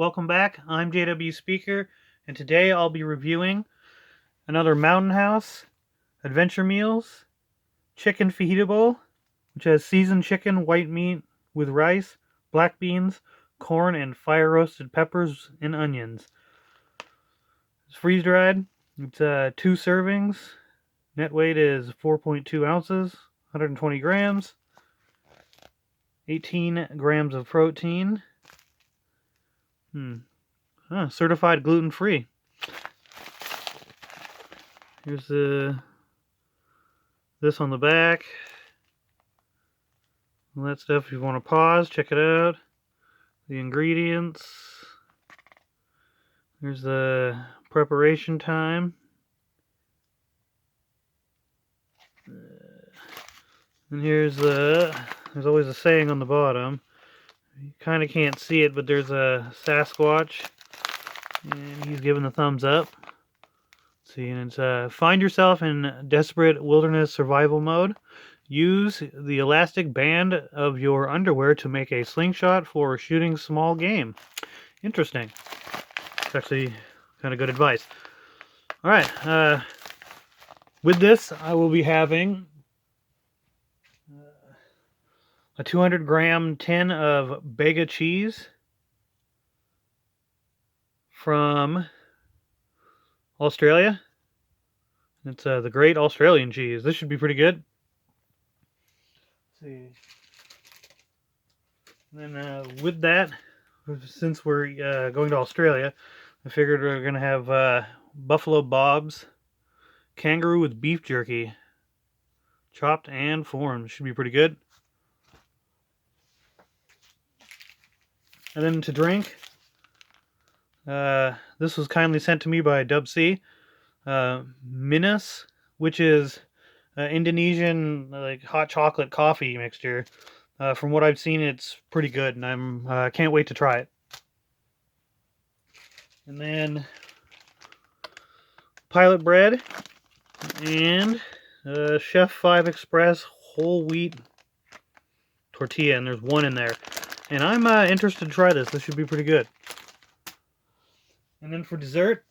welcome back. I'm JW Speaker, and today I'll be reviewing another Mountain House Adventure Meals Chicken Fajita Bowl, which has seasoned chicken, white meat with rice, black beans, corn, and fire-roasted peppers and onions. It's freeze-dried. It's 2 servings. Net weight is 4.2 ounces, 120 grams, 18 grams of protein. Certified gluten-free. Here's this on the back. All that stuff. If you want to pause, check it out. The ingredients. There's the preparation time. And there's always a saying on the bottom. You kind of can't see it, but there's a Sasquatch, and he's giving the thumbs up. Let's see, and it's find yourself in desperate wilderness survival mode. Use the elastic band of your underwear to make a slingshot for shooting small game. Interesting. It's actually kind of good advice. All right. With this, I will be having a 200-gram tin of Bega cheese from Australia. It's the Great Australian Cheese. This should be pretty good. Let's see. And then with that, since we're going to Australia, I figured we're going to have Buffalo Bob's Kangaroo with beef jerky. Chopped and formed. Should be pretty good. And then to drink, this was kindly sent to me by Dub C. Minus, which is Indonesian like hot chocolate coffee mixture. From what I've seen, it's pretty good, and I'm can't wait to try it. And then Pilot bread and Chef 5 Express whole wheat tortilla, and there's one in there. And I'm interested to try this. This should be pretty good. And then for dessert,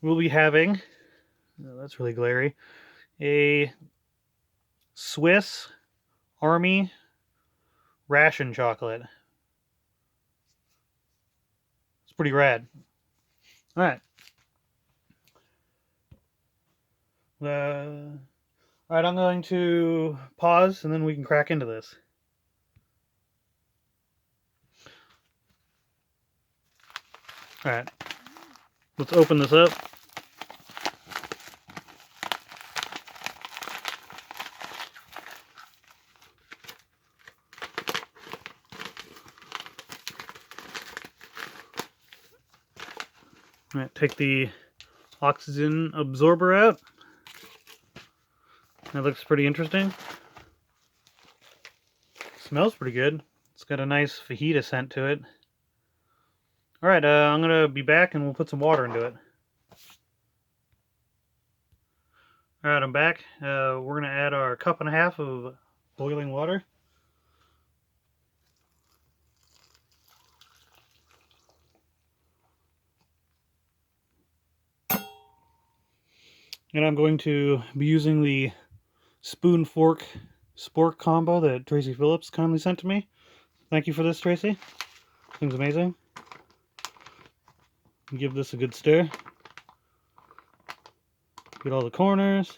we'll be having, that's really glary, a Swiss Army ration chocolate. It's pretty rad. All right. All right, I'm going to pause and then we can crack into this. All right, let's open this up. All right, take the oxygen absorber out. That looks pretty interesting. Smells pretty good. It's got a nice fajita scent to it. All right, I'm gonna be back and we'll put some water into it. All right, I'm back. We're gonna add our 1.5 cups of boiling water. And I'm going to be using the spoon fork spork combo that Tracy Phillips kindly sent to me. Thank you for this, Tracy. Thing's amazing. Give this a good stir. Get all the corners.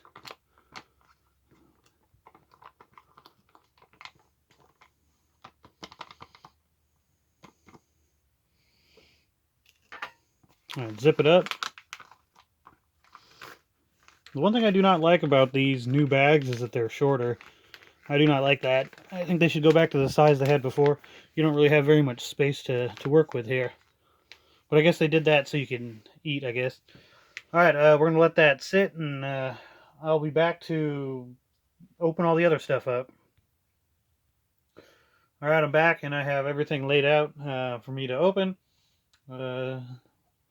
All right, zip it up. The one thing I do not like about these new bags is that they're shorter. I do not like that. I think they should go back to the size they had before. You don't really have very much space to work with here. But I guess they did that so you can eat, I guess. Alright, we're going to let that sit, and I'll be back to open all the other stuff up. Alright, I'm back, and I have everything laid out for me to open.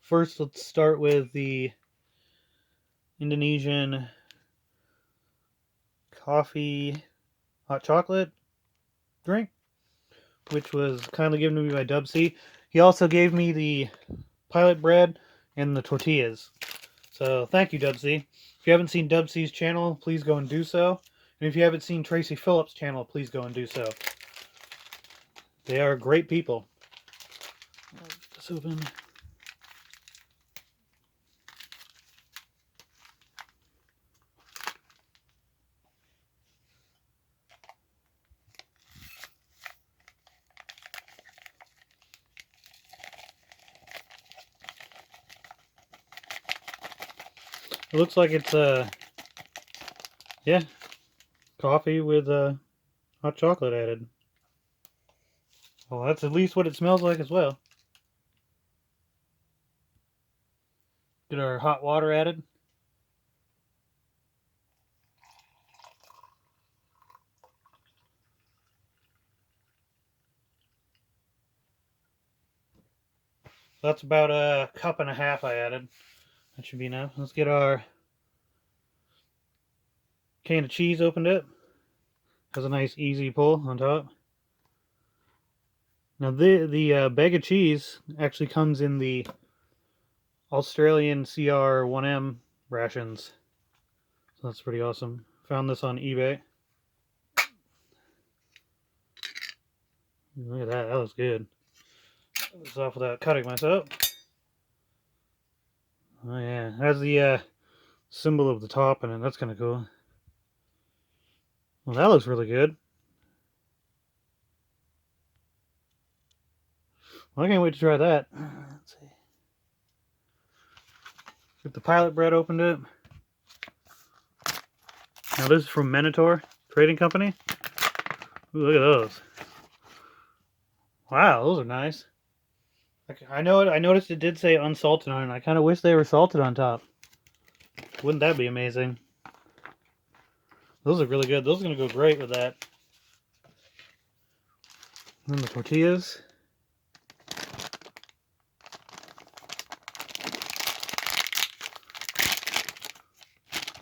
First, let's start with the Indonesian coffee hot chocolate drink, which was kindly given to me by Dub C. He also gave me the pilot bread and the tortillas. So thank you, Dubsy. If you haven't seen Dubsy's channel, please go and do so. And if you haven't seen Tracy Phillips' channel, please go and do so. They are great people. This open. It looks like it's yeah, coffee with hot chocolate added. Well, that's at least what it smells like as well. Get our hot water added. That's about a cup and a half I added. That should be enough. Let's get our can of cheese opened up. Has a nice easy pull on top. Now the bag of cheese actually comes in the Australian CR1M rations. So that's pretty awesome. Found this on eBay. Look at that. That looks good. Get this off without cutting myself. Oh yeah, it has the symbol of the top in it. That's kind of cool. Well, that looks really good. Well, I can't wait to try that. Let's see. Get the pilot bread opened up. Now this is from Minotaur Trading Company. Ooh, look at those. Wow, those are nice. I know it. I noticed it did say unsalted on it. I kind of wish they were salted on top. Wouldn't that be amazing? Those look really good. Those are going to go great with that. And then the tortillas.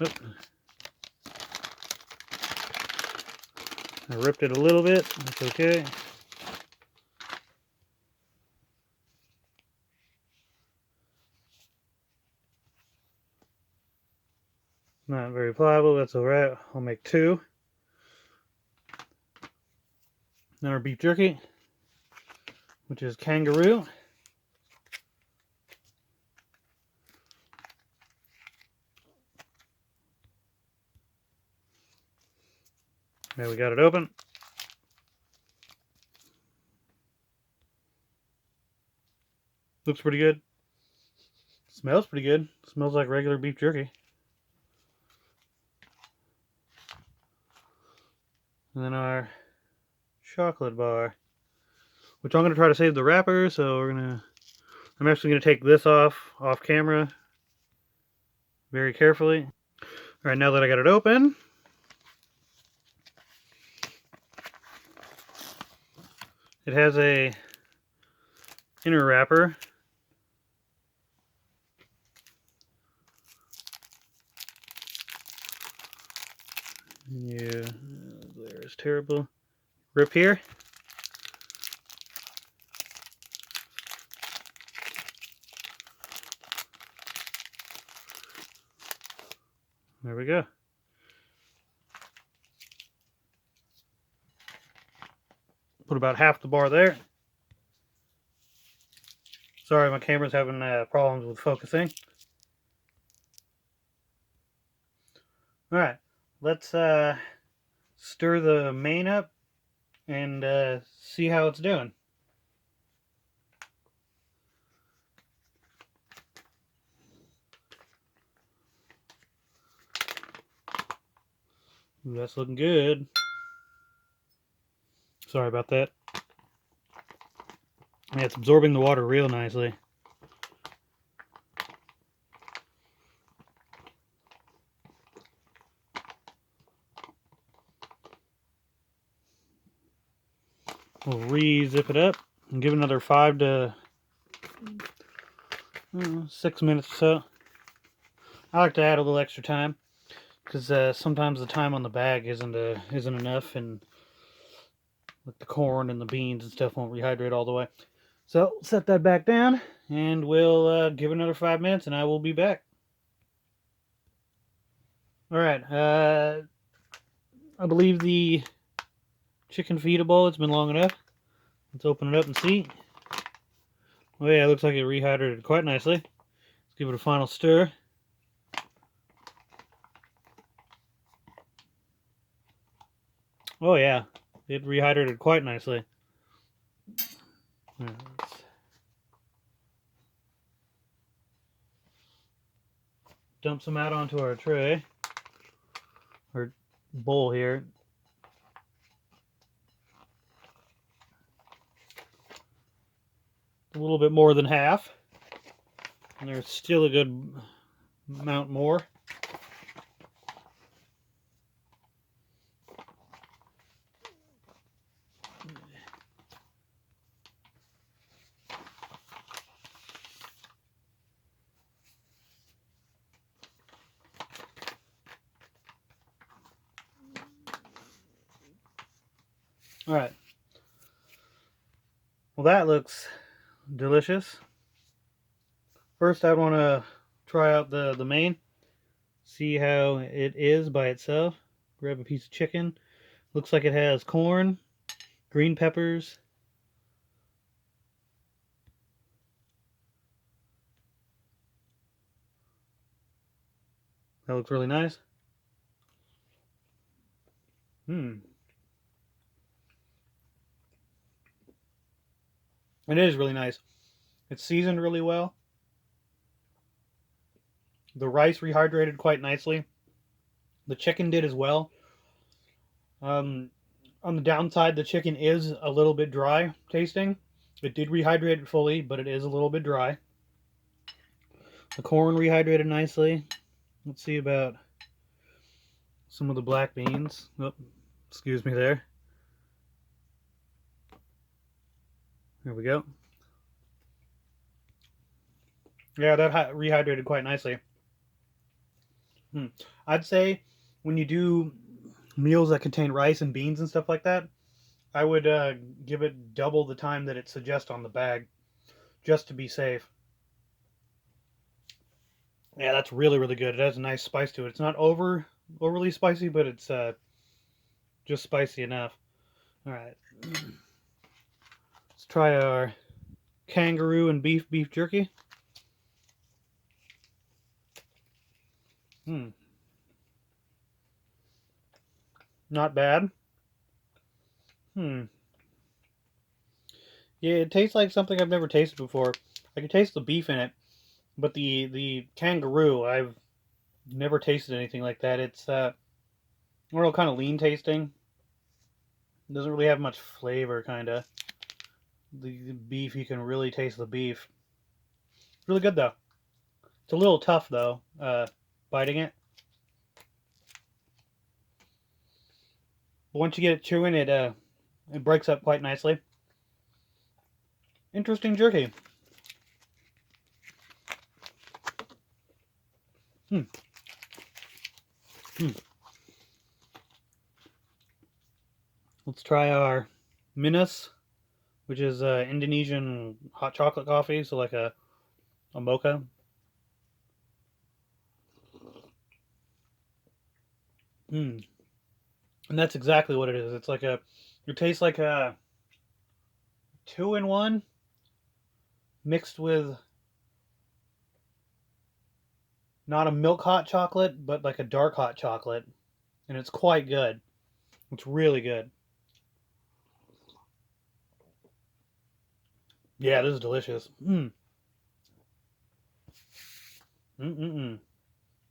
Oop. I ripped it a little bit. That's okay. Not very pliable. That's alright. I'll make two. Then our beef jerky, which is Kangaroo. There, we got it open. Looks pretty good. Smells pretty good. Smells like regular beef jerky. And then our chocolate bar, which I'm going to try to save the wrapper, so I'm actually going to take this off camera very carefully. Alright, now that I got it open, it has a inner wrapper. Yeah, glare is terrible. Rip here. There we go. Put about half the bar there. Sorry, my camera's having problems with focusing. Alright, let's stir the main up and see how it's doing. Ooh, that's looking good. Sorry about that. Yeah, it's absorbing the water real nicely. We'll re-zip it up and give it another 5 to 6 minutes or so. I like to add a little extra time because sometimes the time on the bag isn't enough, and like the corn and the beans and stuff won't rehydrate all the way. So set that back down, and we'll give it another 5 minutes, and I will be back. All right. I believe the chicken feedable. It's been long enough. Let's open it up and see. Oh yeah, it looks like it rehydrated quite nicely. Let's give it a final stir. Oh yeah, it rehydrated quite nicely. Let's dump some out onto our tray, or bowl here. A little bit more than half. And there's still a good amount more. All right. Well, that looks delicious. First, I want to try out the main, see how it is by itself. Grab a piece of chicken. Looks like it has corn, green peppers, that looks really nice. It is really nice. It's seasoned really well. The rice rehydrated quite nicely. The chicken did as well. On the downside, the chicken is a little bit dry tasting. It did rehydrate it fully, but it is a little bit dry. The corn rehydrated nicely. Let's see about some of the black beans. Oh, excuse me there. There we go. Yeah, that rehydrated quite nicely. I'd say when you do meals that contain rice and beans and stuff like that, I would give it double the time that it suggests on the bag, just to be safe. Yeah, that's really, really good. It has a nice spice to it. It's not overly spicy, but it's just spicy enough. All right, let's try our kangaroo and beef jerky. Not bad. Yeah, it tastes like something I've never tasted before. I can taste the beef in it, but the kangaroo, I've never tasted anything like that. It's I don't know, kind of lean tasting. It doesn't really have much flavor, kind of. The beef, you can really taste the beef. It's really good though. It's a little tough though, biting it. But once you get it chewing, it breaks up quite nicely. Interesting jerky. Let's try our minus, which is Indonesian hot chocolate coffee, so like a mocha. And that's exactly what it is. It's like it tastes like a 2-in-1 mixed with not a milk hot chocolate, but like a dark hot chocolate. And it's quite good. It's really good. Yeah, this is delicious. All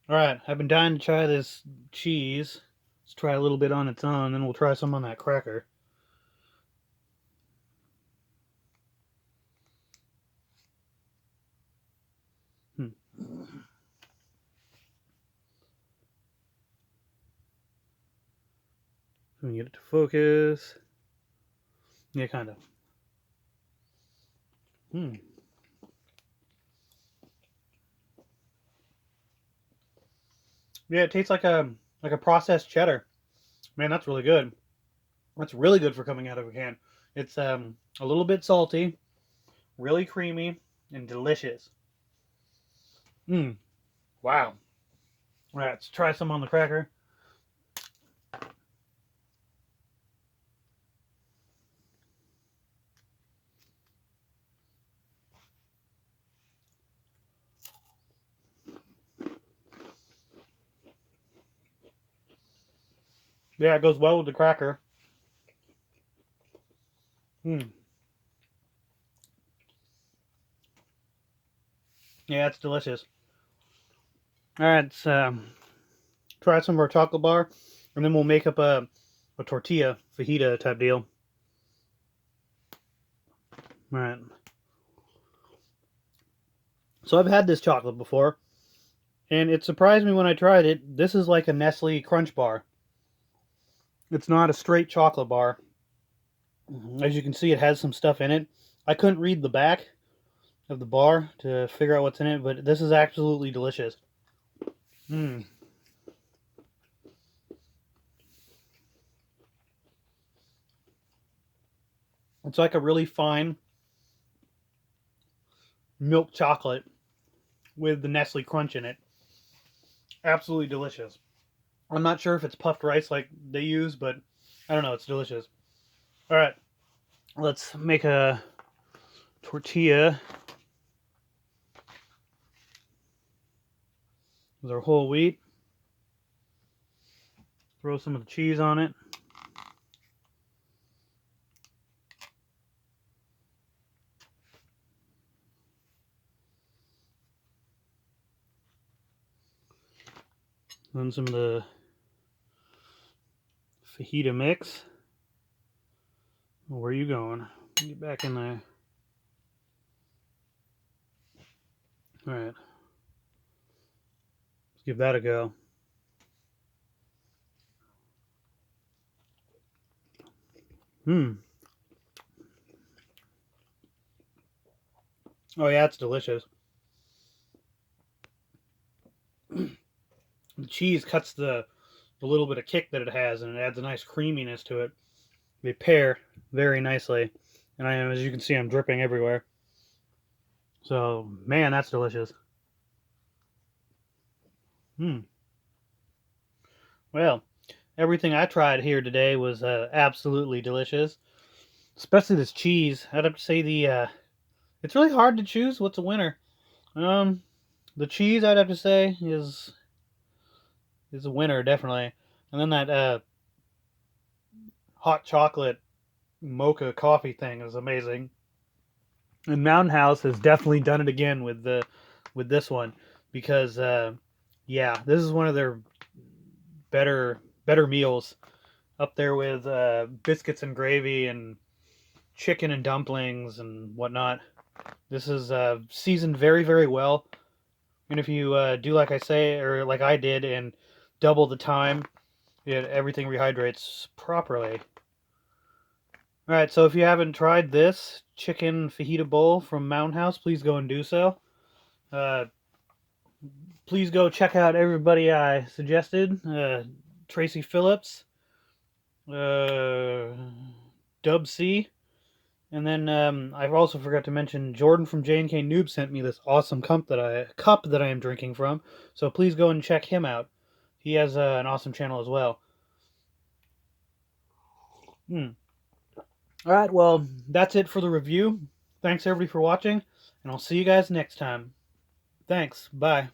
right, I've been dying to try this cheese. Let's try a little bit on its own, then we'll try some on that cracker. Let me get it to focus. Yeah, kind of. Yeah, it tastes like a processed cheddar. Man, that's really good. That's really good for coming out of a can. It's a little bit salty, Really creamy and delicious. Mmm. Wow. All right, let's try some on the cracker. Yeah, it goes well with the cracker. Mmm. Yeah, it's delicious. All right, let's try some of our chocolate bar, and then we'll make up a tortilla fajita type deal. All right. So I've had this chocolate before, and it surprised me when I tried it. This is like a Nestle Crunch bar. It's not a straight chocolate bar. As you can see, it has some stuff in it. I couldn't read the back of the bar to figure out what's in it, but this is absolutely delicious. Mmm. It's like a really fine milk chocolate with the Nestle Crunch in it. Absolutely delicious. I'm not sure if it's puffed rice like they use, but I don't know. It's delicious. All right, let's make a tortilla with our whole wheat. Throw some of the cheese on it. Then some of the fajita mix. Where are you going? Get back in there. All right. Let's give that a go. Oh yeah, it's delicious. The cheese cuts the little bit of kick that it has, and it adds a nice creaminess to it. They pair very nicely, and as you can see, I'm dripping everywhere. So, man, that's delicious. Well, everything I tried here today was absolutely delicious, especially this cheese. I'd have to say it's really hard to choose what's a winner. Um, the cheese I'd have to say is a winner definitely, and then that hot chocolate mocha coffee thing is amazing. And Mountain House has definitely done it again with this one because yeah, this is one of their better meals, up there with biscuits and gravy and chicken and dumplings and whatnot. This is seasoned very well, and if you do like I say or like I did and double the time, everything rehydrates properly. All right, so if you haven't tried this chicken fajita bowl from Mountain House, please go and do so. Uh, please go check out everybody I suggested. Tracy Phillips, uh, Dub C, and then I also forgot to mention Jordan from J&K Noob sent me this awesome cup that I am drinking from. So please go and check him out. He has an awesome channel as well. All right, well, that's it for the review. Thanks everybody for watching, and I'll see you guys next time. Thanks. Bye.